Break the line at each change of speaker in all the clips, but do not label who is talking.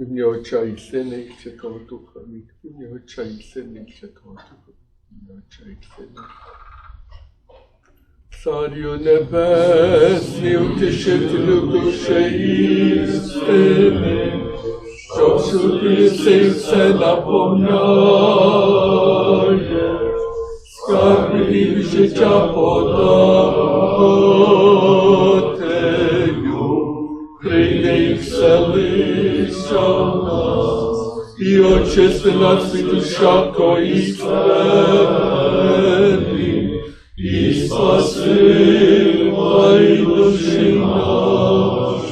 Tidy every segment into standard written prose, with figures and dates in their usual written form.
в нього Отця і Сина і Святого Духа. Амінь. В нього Отця і Сина і Святого Духа. В нього Отця і Сина. Царю небесний, утішителю душі істини, що всюди си все наповняє, скарбів життя подателю, прийди і вселися в нас, і очисти нас від усякої скверни, і спаси мої душі наші.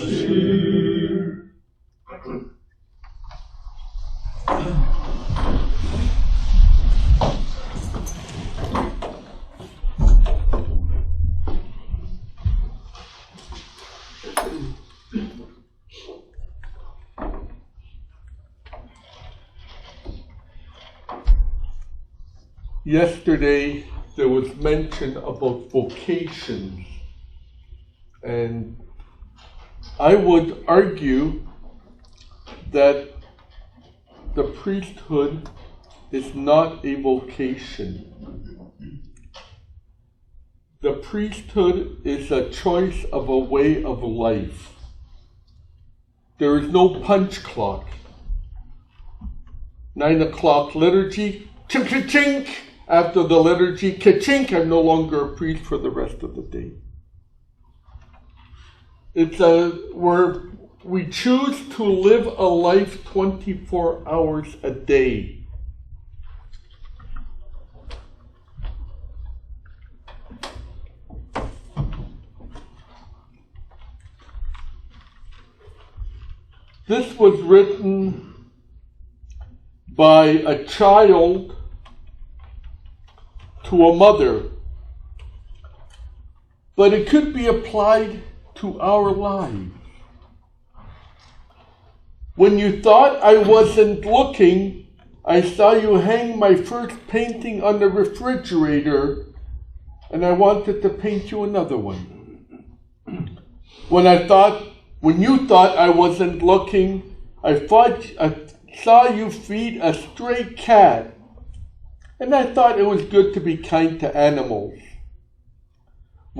Yesterday, there was mention about vocations, and I would argue that the priesthood is not a vocation. The priesthood is a choice of a way of life. There is no punch clock. 9 o'clock liturgy, chink, chink, chink. After the liturgy, ka-chink, I'm no longer a priest for the rest of the day. It's where we choose to live a life 24 hours a day. This was written by a child to a mother, but it could be applied to our lives. When you thought I wasn't looking, I saw you hang my first painting on the refrigerator, and I wanted to paint you another one. When you thought I wasn't looking, I saw you feed a stray cat, and I thought it was good to be kind to animals.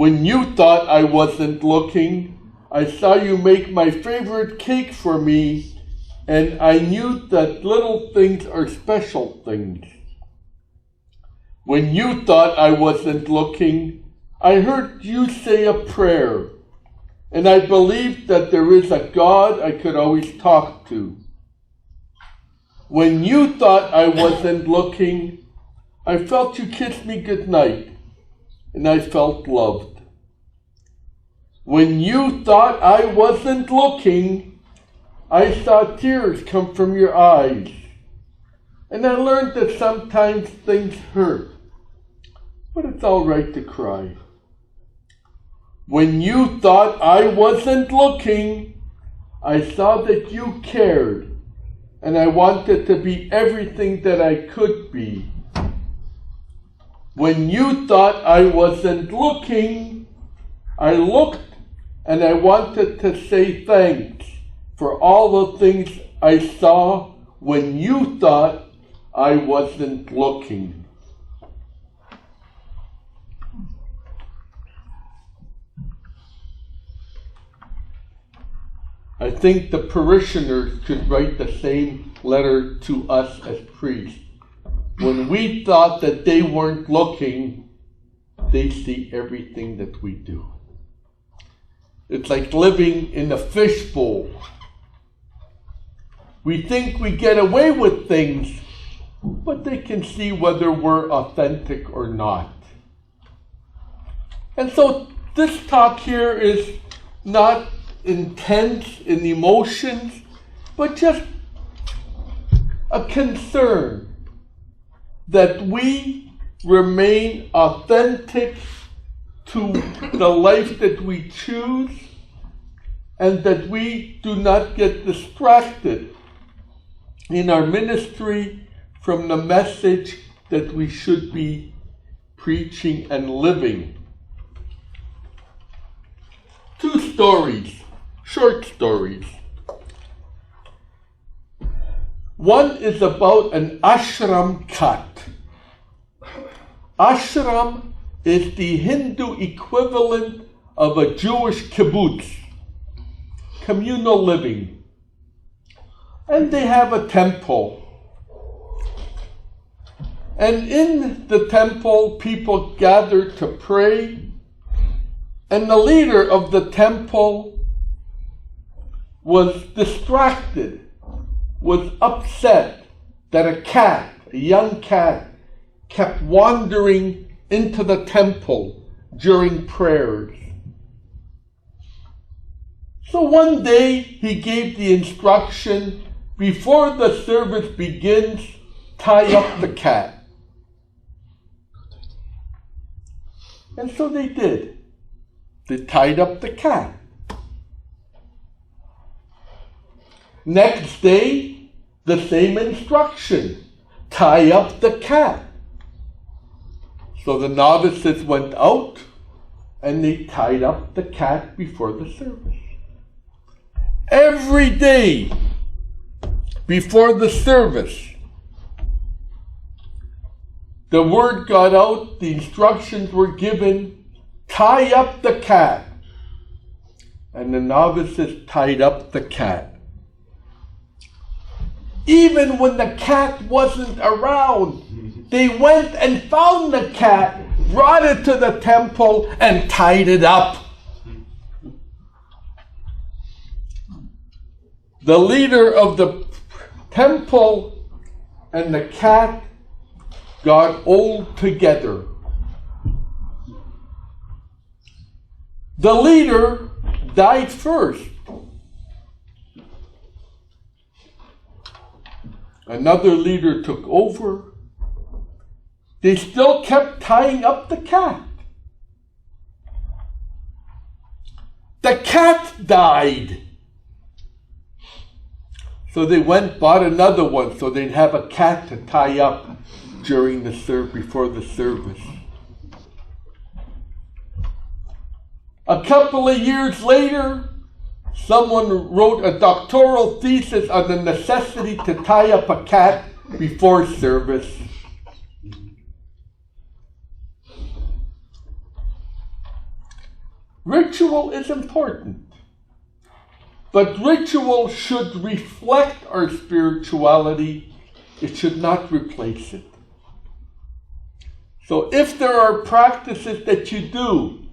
When you thought I wasn't looking, I saw you make my favorite cake for me, and I knew that little things are special things. When you thought I wasn't looking, I heard you say a prayer, and I believed that there is a God I could always talk to. When you thought I wasn't looking, I felt you kiss me goodnight, and I felt loved. When you thought I wasn't looking, I saw tears come from your eyes, and I learned that sometimes things hurt, but it's all right to cry. When you thought I wasn't looking, I saw that you cared, and I wanted to be everything that I could be. When you thought I wasn't looking, I looked, and I wanted to say thanks for all the things I saw when you thought I wasn't looking. I think the parishioners could write the same letter to us as priests. When we thought that they weren't looking, they see everything that we do. It's like living in a fishbowl. We think we get away with things, but they can see whether we're authentic or not. And so this talk here is not intense in emotions, but just a concern that we remain authentic to the life that we choose, and that we do not get distracted in our ministry from the message that we should be preaching and living. 2 stories, short stories. One is about an ashram cat. Ashram is the Hindu equivalent of a Jewish kibbutz, communal living. And they have a temple. And in the temple, people gather to pray. And the leader of the temple was distracted, was upset that a young cat, kept wandering into the temple during prayers. So one day he gave the instruction, before the service begins, tie up the cat. And so they did. They tied up the cat. Next day, the same instruction, tie up the cat. So the novices went out and they tied up the cat before the service. Every day before the service, the word got out, the instructions were given, tie up the cat. And the novices tied up the cat. Even when the cat wasn't around, they went and found the cat, brought it to the temple, and tied it up. The leader of the temple and the cat got old together. The leader died first. Another leader took over. They still kept tying up the cat. The cat died. So they went, bought another one, so they'd have a cat to tie up during the before the service. A couple of years later, someone wrote a doctoral thesis on the necessity to tie up a cat before service. Ritual is important, but ritual should reflect our spirituality. It should not replace it. So if there are practices that you do,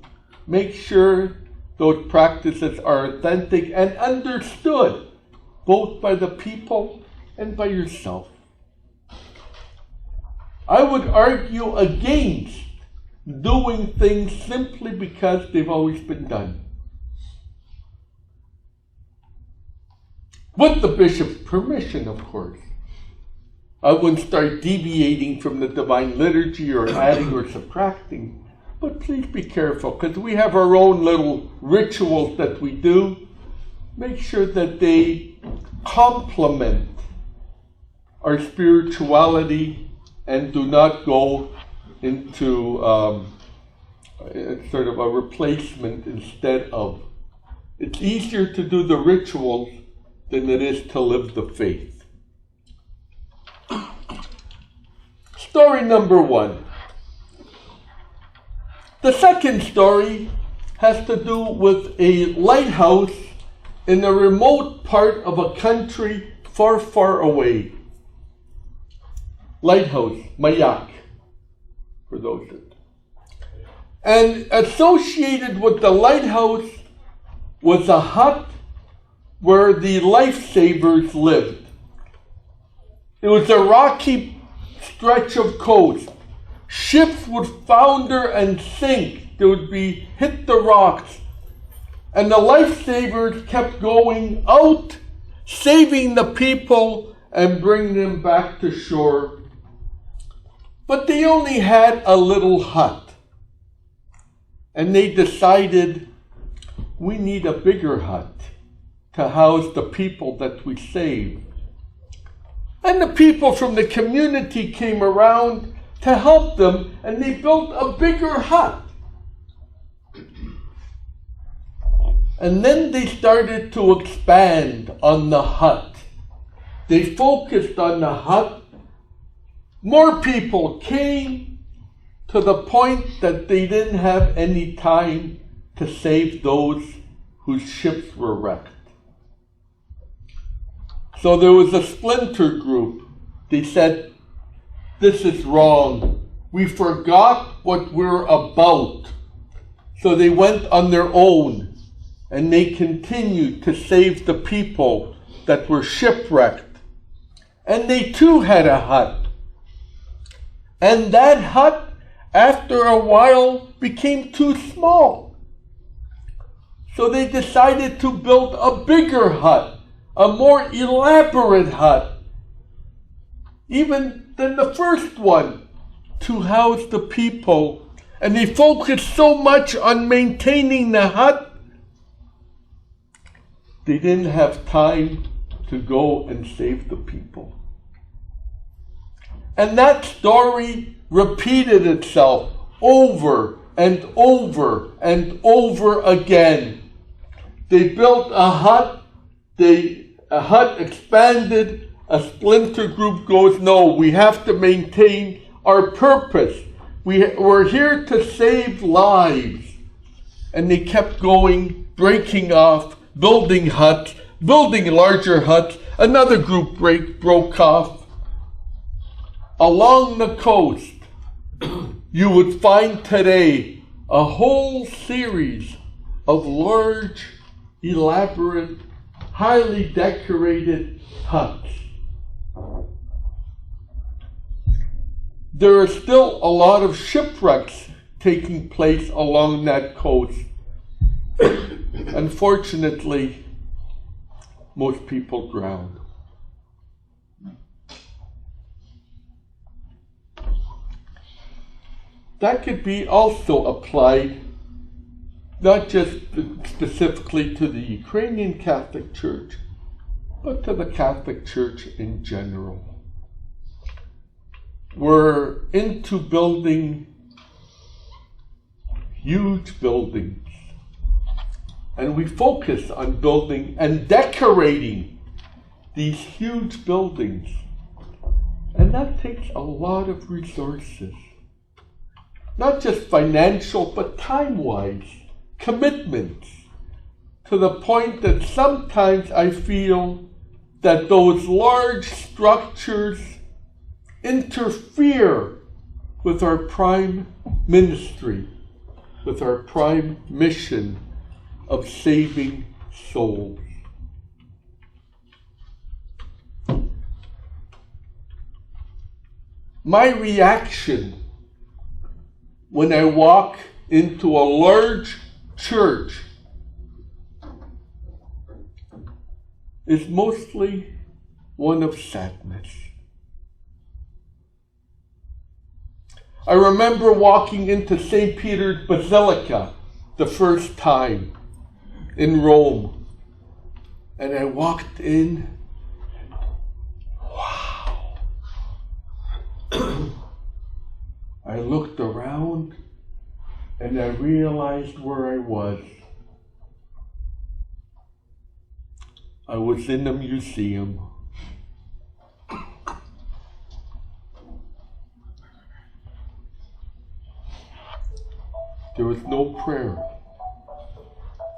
make sure those practices are authentic and understood, both by the people and by yourself. I would argue against doing things simply because they've always been done. With the bishop's permission, of course. I wouldn't start deviating from the divine liturgy or adding or subtracting. But please be careful, because we have our own little rituals that we do. Make sure that they complement our spirituality and do not go into sort of a replacement instead of. It's easier to do the rituals than it is to live the faith. Story number 1. The second story has to do with a lighthouse in a remote part of a country far, far away. Lighthouse, mayak, for those that. And associated with the lighthouse was a hut where the lifesavers lived. It was a rocky stretch of coast. Ships would founder and sink. They would hit the rocks. And the lifesavers kept going out, saving the people and bringing them back to shore. But they only had a little hut. And they decided, we need a bigger hut to house the people that we saved. And the people from the community came around to help them, and they built a bigger hut. And then they started to expand on the hut. They focused on the hut. More people came to the point that they didn't have any time to save those whose ships were wrecked. So there was a splinter group. They said, this is wrong. We forgot what we're about. So they went on their own, and they continued to save the people that were shipwrecked. And they too had a hut. And that hut, after a while, became too small. So they decided to build a bigger hut, a more elaborate hut, even than the first one, to house the people. And they focused so much on maintaining the hut, they didn't have time to go and save the people. And that story repeated itself over and over and over again. They built a hut, a hut expanded, a splinter group goes, no, we have to maintain our purpose. We're here to save lives. And they kept going, breaking off, building huts, building larger huts. Another group broke off. Along the coast, you would find today a whole series of large, elaborate, highly decorated huts. There are still a lot of shipwrecks taking place along that coast. Unfortunately, most people drown. That could be also applied not just specifically to the Ukrainian Catholic Church, but to the Catholic Church in general. We're into building huge buildings, and we focus on building and decorating these huge buildings, and that takes a lot of resources, not just financial but time-wise, commitments, to the point that sometimes I feel that those large structures interfere with our prime ministry, with our prime mission of saving souls. My reaction when I walk into a large church is mostly one of sadness. I remember walking into St. Peter's Basilica the first time in Rome, and I walked in, wow. I looked around and I realized where I was. I was in a museum. There was no prayer.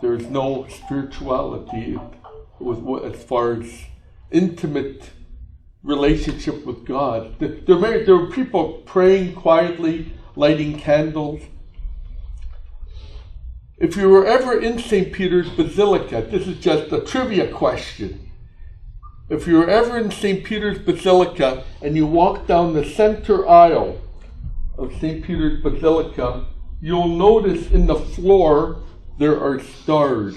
There was no spirituality as far as intimate relationship with God. There were people praying quietly, lighting candles. If you were ever in St. Peter's Basilica, this is just a trivia question. If you were ever in St. Peter's Basilica and you walk down the center aisle of St. Peter's Basilica, you'll notice in the floor there are stars.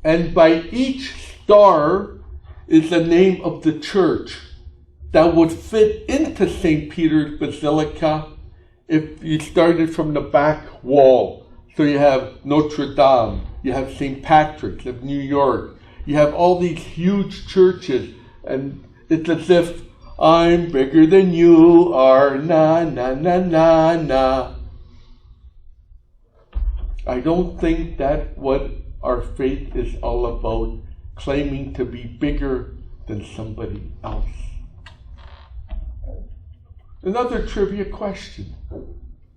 And by each star is the name of the church that would fit into St. Peter's Basilica if you started from the back wall. So you have Notre Dame, you have St. Patrick's of New York, you have all these huge churches, and it's as if I'm bigger than you are, na na na na na. I don't think that's what our faith is all about, claiming to be bigger than somebody else. Another trivia question.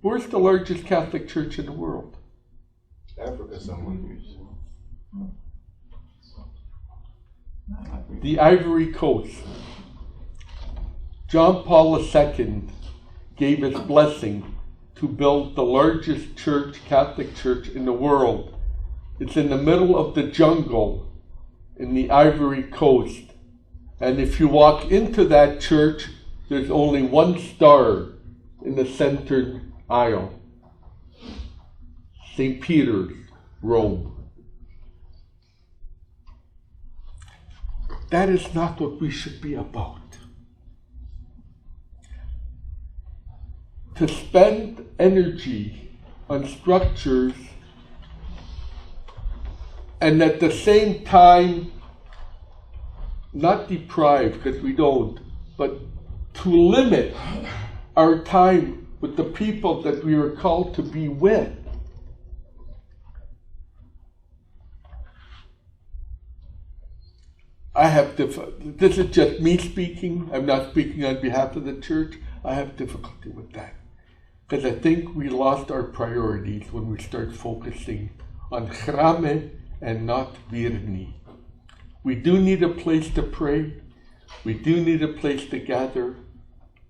Where's the largest Catholic church in the world?
Africa, someone.
The Ivory Coast. John Paul II gave his blessing to build the largest church, Catholic church in the world. It's in the middle of the jungle in the Ivory Coast. And if you walk into that church, there's only one star in the center aisle. St. Peter's, Rome. That is not what we should be about. To spend energy on structures and at the same time not deprive, because we don't, but to limit our time with the people that we are called to be with. This is just me speaking. I'm not speaking on behalf of the church. I have difficulty with that. Because I think we lost our priorities when we start focusing on chrame and not virni. We do need a place to pray. We do need a place to gather.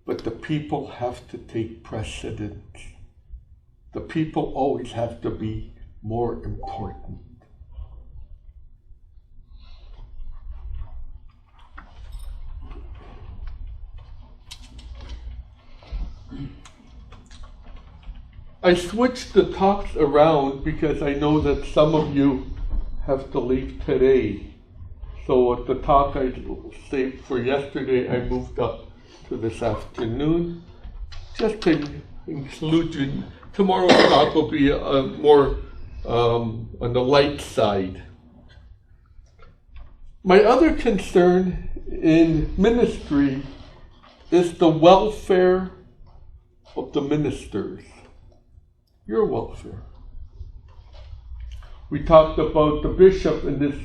But the people have to take precedence. The people always have to be more important. I switched the talks around because I know that some of you have to leave today. So at the talk I saved for yesterday, I moved up to this afternoon. Just to include you. Tomorrow's talk will be more on the light side. My other concern in ministry is the welfare of the ministers. Your welfare. We talked about the bishop in this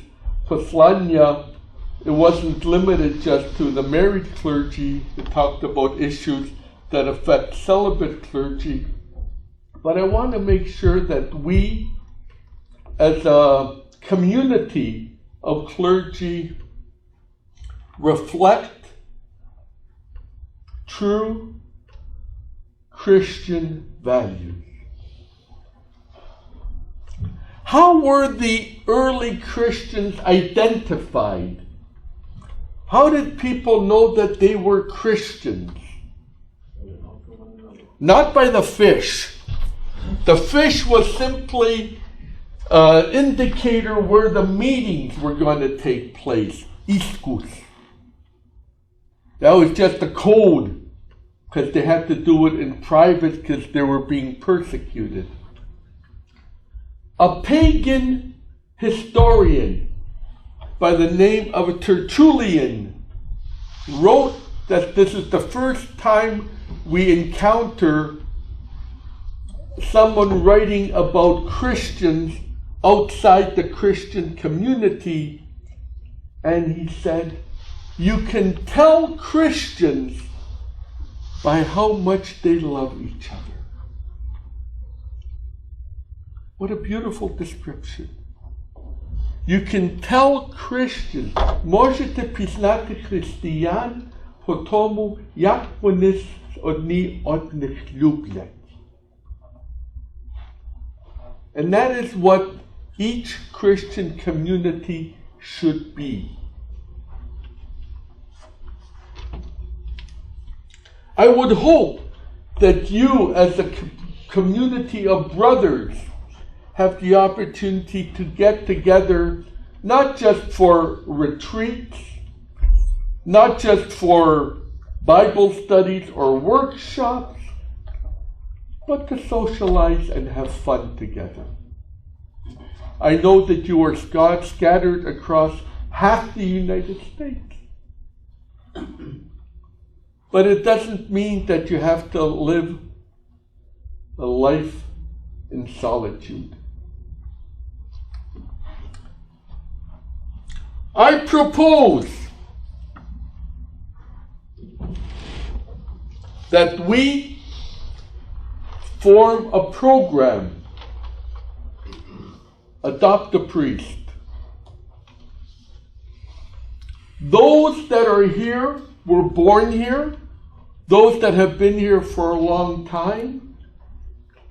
послання. It wasn't limited just to the married clergy. It talked about issues that affect celibate clergy. But I want to make sure that we, as a community of clergy, reflect true Christian values. How were the early Christians identified? How did people know that they were Christians? Not by the fish. The fish was simply an indicator where the meetings were going to take place. Iskus. That was just a code because they had to do it in private because they were being persecuted. A pagan historian by the name of Tertullian wrote that this is the first time we encounter someone writing about Christians outside the Christian community, and he said, you can tell Christians by how much they love each other. What a beautiful description. You can tell Christians, можете пізнати християн по тому, як вони одні одних люблять. And that is what each Christian community should be. I would hope that you, as a community of brothers, have the opportunity to get together, not just for retreats, not just for Bible studies or workshops, but to socialize and have fun together. I know that you are scattered across half the United States. But it doesn't mean that you have to live a life in solitude. I propose that we form a program, adopt a priest. Those that are here, were born here, those that have been here for a long time,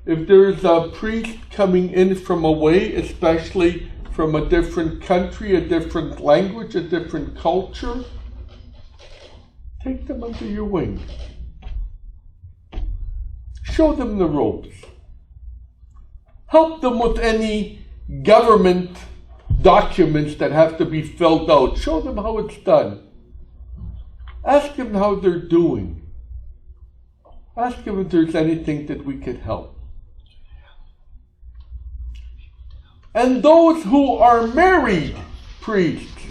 if there's a priest coming in from away, especially from a different country, a different language, a different culture, take them under your wing. Show them the ropes. Help them with any government documents that have to be filled out. Show them how it's done. Ask them how they're doing. Ask them if there's anything that we could help. And those who are married priests,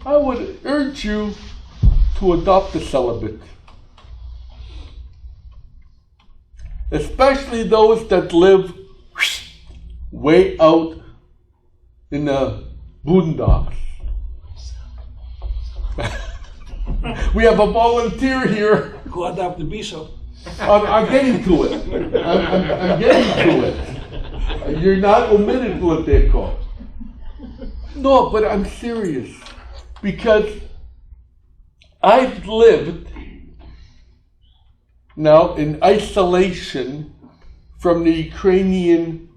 I would urge you to adopt a celibate. Especially those that live way out in the boondocks. We have a volunteer here.
Who adopt the bishop?
I'm getting to it. I'm getting to it. You're not omitted what they call. No, but I'm serious. Because I've lived now in isolation from the Ukrainian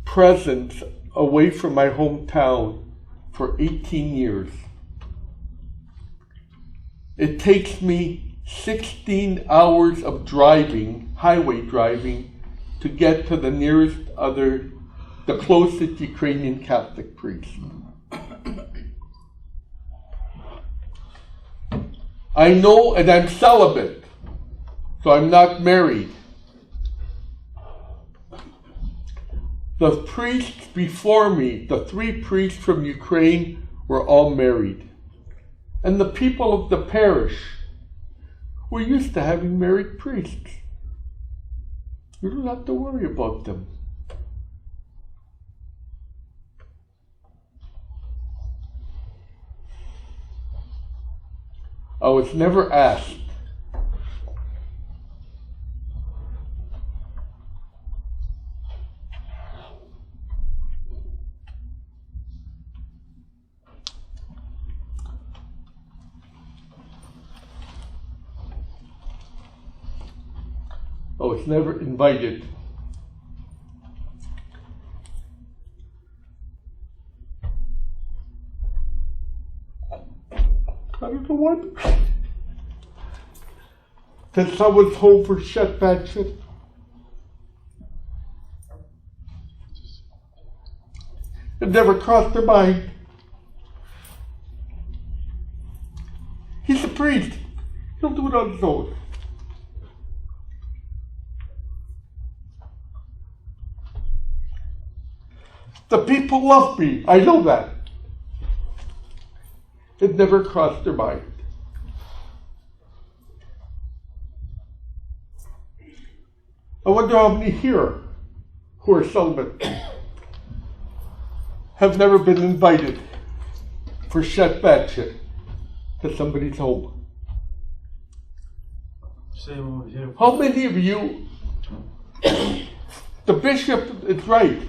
presence away from my hometown for 18 years. It takes me 16 hours of driving, highway driving, to get to the nearest the closest Ukrainian Catholic priest. I know, and I'm celibate, so I'm not married. The priests before me, the 3 priests from Ukraine, were all married. And the people of the parish were used to having married priests. You don't have to worry about them. I was never asked. I was never invited. I don't know what. That someone's home for shut back shit. It never crossed their mind. He's a priest. He'll do it on his own. The people love me. I know that. It never crossed their mind. I wonder how many here who are celibate have never been invited for shut batshit to somebody's home.
Same over here.
How many of you, the bishop is right,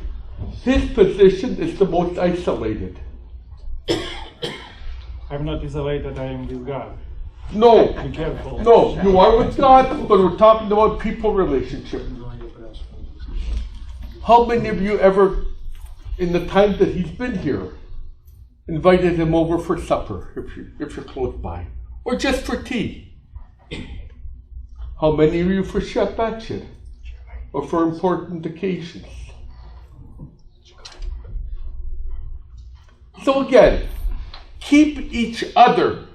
his position is the most isolated.
I'm not isolated, I am with God.
No,
Be careful.
no, you are with God, but we're talking about people relationship. How many of you ever, in the time that he's been here, invited him over for supper, if you're close by, or just for tea? How many of you for Shabbat, or for important occasions? So again, keep each other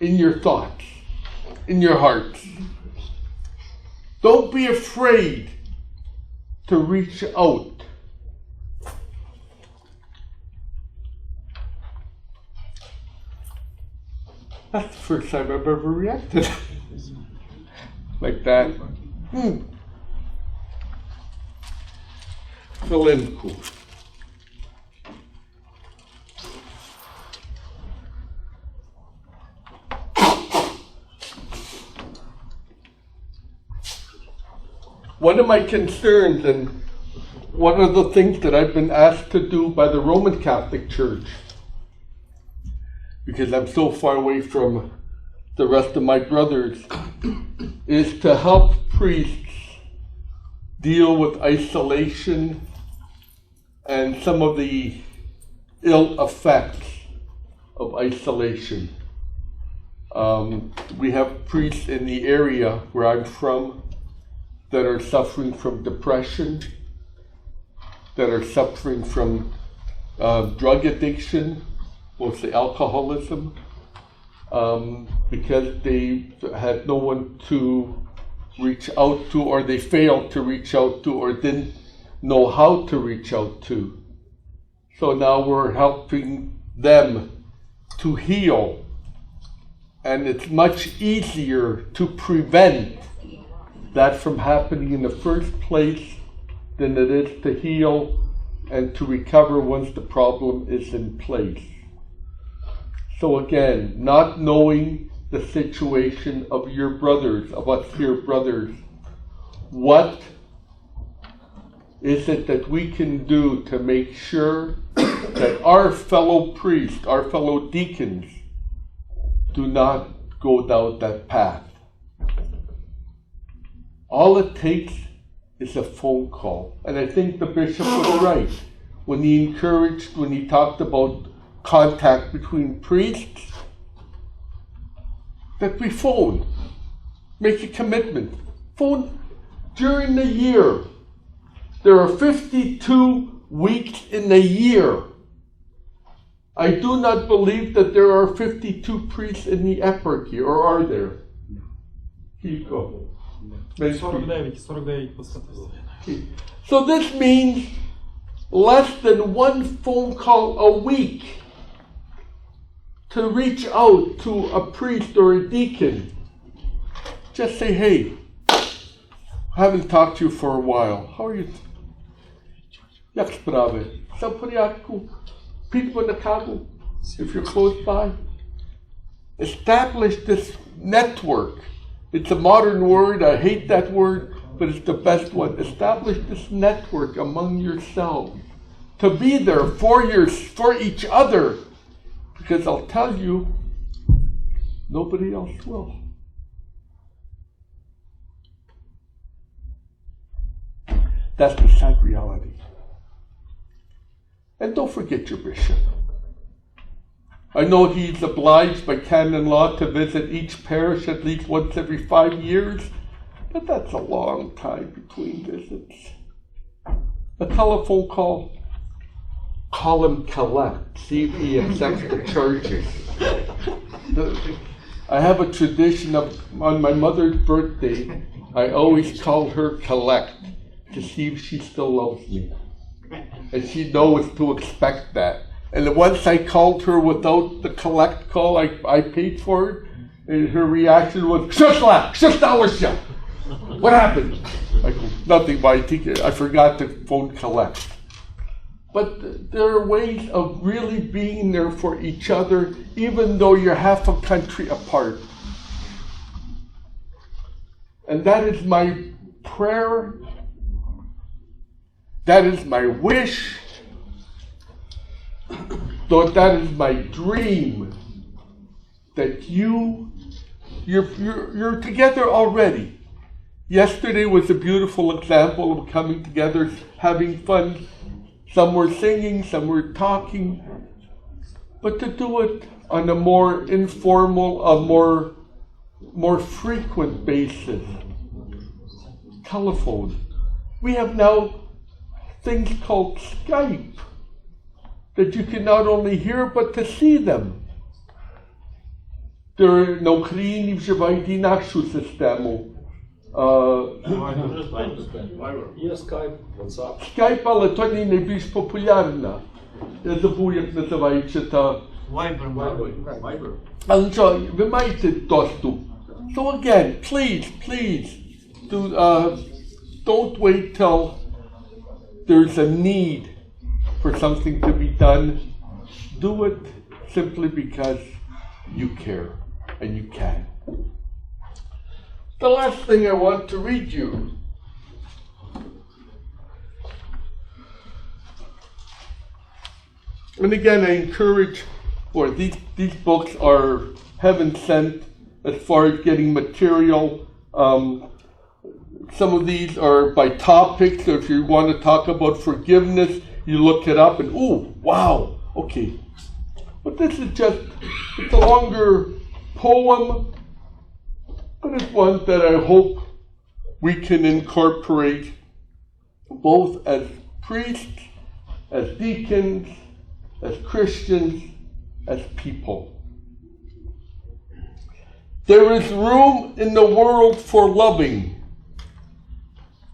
in your thoughts, in your hearts. Don't be afraid to reach out. That's the first time I've ever reacted like that. Feeling cool. one of my concerns, and one of the things that I've been asked to do by the Roman Catholic Church, because I'm so far away from the rest of my brothers, is to help priests deal with isolation and some of the ill effects of isolation. We have priests in the area where I'm from that are suffering from depression, that are suffering from drug addiction, mostly alcoholism, because they had no one to reach out to, or they failed to reach out to, or didn't know how to reach out to. So now we're helping them to heal. And it's much easier to prevent that from happening in the first place than it is to heal and to recover once the problem is in place. So again, not knowing the situation of your brothers, of us here brothers, what is it that we can do to make sure that our fellow priests, our fellow deacons, do not go down that path? All it takes is a phone call. And I think the bishop was right when he talked about contact between priests, that we phone, make a commitment. Phone during the year. There are 52 weeks in a year. I do not believe that there are 52 priests in the eparchy, or are there? Kiko.
49
So this means less than one phone call a week to reach out to a priest or a deacon. Just say, hey, I haven't talked to you for a while. How are you? Jak sprawy? Są w porządku? People in the Chicago, if you're close by. Establish this network. It's a modern word, I hate that word, but it's the best one. Establish this network among yourselves to be there for each other, because I'll tell you, nobody else will. That's the sad reality. And don't forget your bishop. I know he's obliged by canon law to visit each parish at least once every 5 years, but that's a long time between visits. A telephone call him collect, see if he accepts the charges. I have a tradition of, on my mother's birthday, I always call her collect to see if she still loves me. And she knows to expect that. And once I called her without the collect call, I paid for it, and her reaction was, what happened? I go, nothing, I forgot to phone collect. But there are ways of really being there for each other, even though you're half a country apart. And that is my prayer. That is my wish. Though that is my dream, that you're together already. Yesterday was a beautiful example of coming together, having fun. Some were singing, some were talking. But to do it on a more informal, a more frequent basis. Telephone. We have now things called Skype, that you can not only hear but to see them. Na Україні вживають інакшу систему.
Є Skype, WhatsApp.
Skype, але то не найбільш популярна. Я забув, як називається та...
Viber.
Але що, ви маєте доступ. So again, please, don't wait till there's a need for something to be done. Do it simply because you care and you can. The last thing I want to read you And again, I encourage, or these books are heaven sent as far as getting material. Some of these are by topic, so if you want to talk about forgiveness, you look it up and, oh, wow, okay. But this is just, it's a longer poem, but it's one that I hope we can incorporate both as priests, as deacons, as Christians, as people. There is room in the world for loving.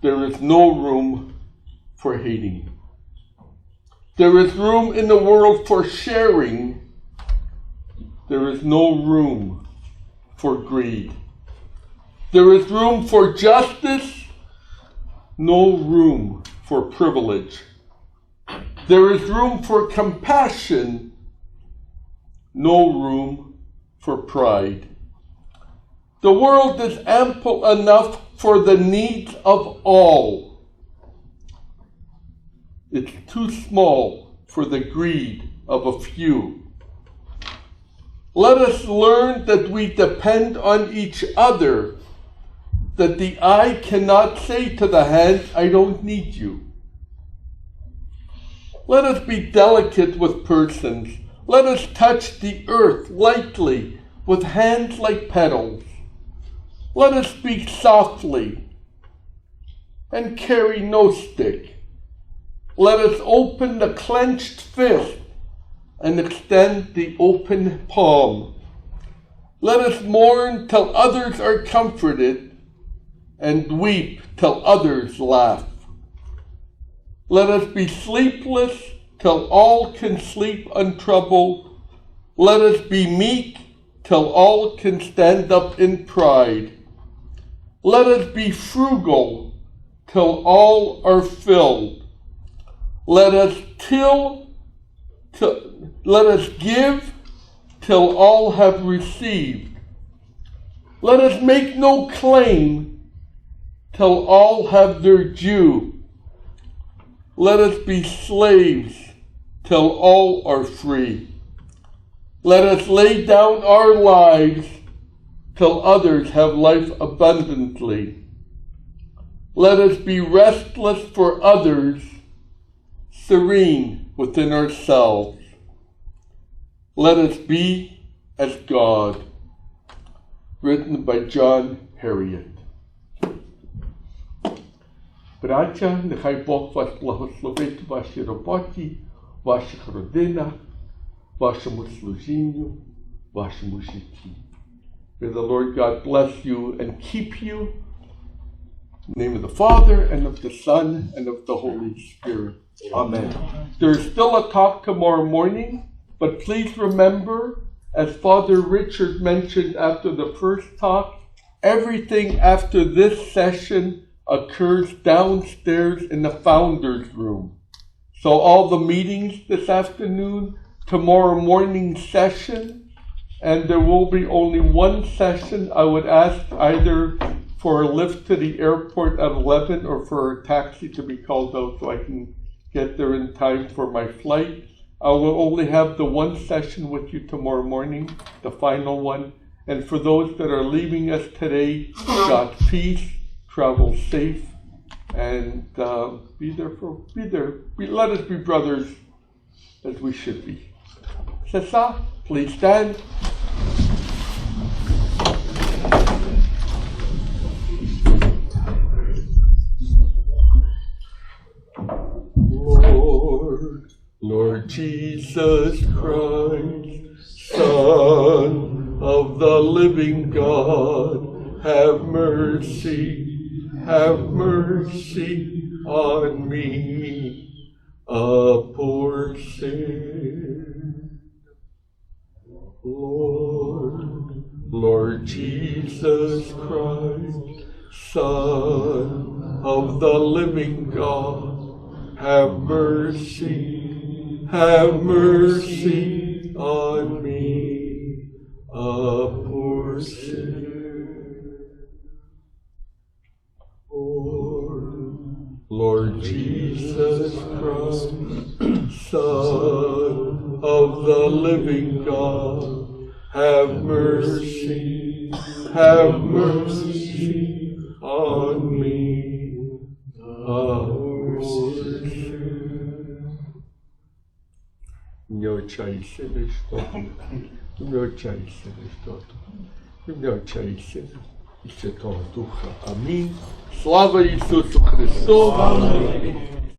There is no room for hating. There is room in the world for sharing. There is no room for greed. There is room for justice, no room for privilege. There is room for compassion, no room for pride. The world is ample enough for the needs of all. It's too small for the greed of a few. Let us learn that we depend on each other, that the eye cannot say to the hand, I don't need you. Let us be delicate with persons. Let us touch the earth lightly with hands like petals. Let us speak softly and carry no stick. Let us open the clenched fist and extend the open palm. Let us mourn till others are comforted and weep till others laugh. Let us be sleepless till all can sleep untroubled. Let us be meek till all can stand up in pride. Let us be frugal till all are filled. Let us give till all have received. Let us make no claim till all have their due. Let us be slaves till all are free. Let us lay down our lives till others have life abundantly. Let us be restless for others, serene within ourselves. Let us be as God. Written by John Harriet. Bracia, niechaj Bóg was błogosławić w waszej robocie, w waszych rodzinach, w waszym służeniu, w waszym życiu. May the Lord God bless you and keep you. In the name of the Father, and of the Son, and of the Holy Spirit. Amen. There's still a talk tomorrow morning, but please remember, as Father Richard mentioned after the first talk, everything after this session occurs downstairs in the Founders Room. So all the meetings this afternoon, tomorrow morning session, and there will be only one session. I would ask either for a lift to the airport at 11 or for a taxi to be called out so I can get there in time for my flight. I will only have the one session with you tomorrow morning, the final one. And for those that are leaving us today, God's peace, travel safe, and be there. Let us be brothers as we should be. C'est ça. Please stand. Lord Jesus Christ, Son of the living God, have mercy on me, a poor sinner. Lord Jesus Christ, Son of the living God, have mercy on me, a poor sinner. Lord Jesus Christ, Son the living God, have mercy on me, our sinner. Не отчайся, что-то. Не отчайся, что-то. Не отчайся. И Святого Духа. Аминь. Слава Ісусу Христу!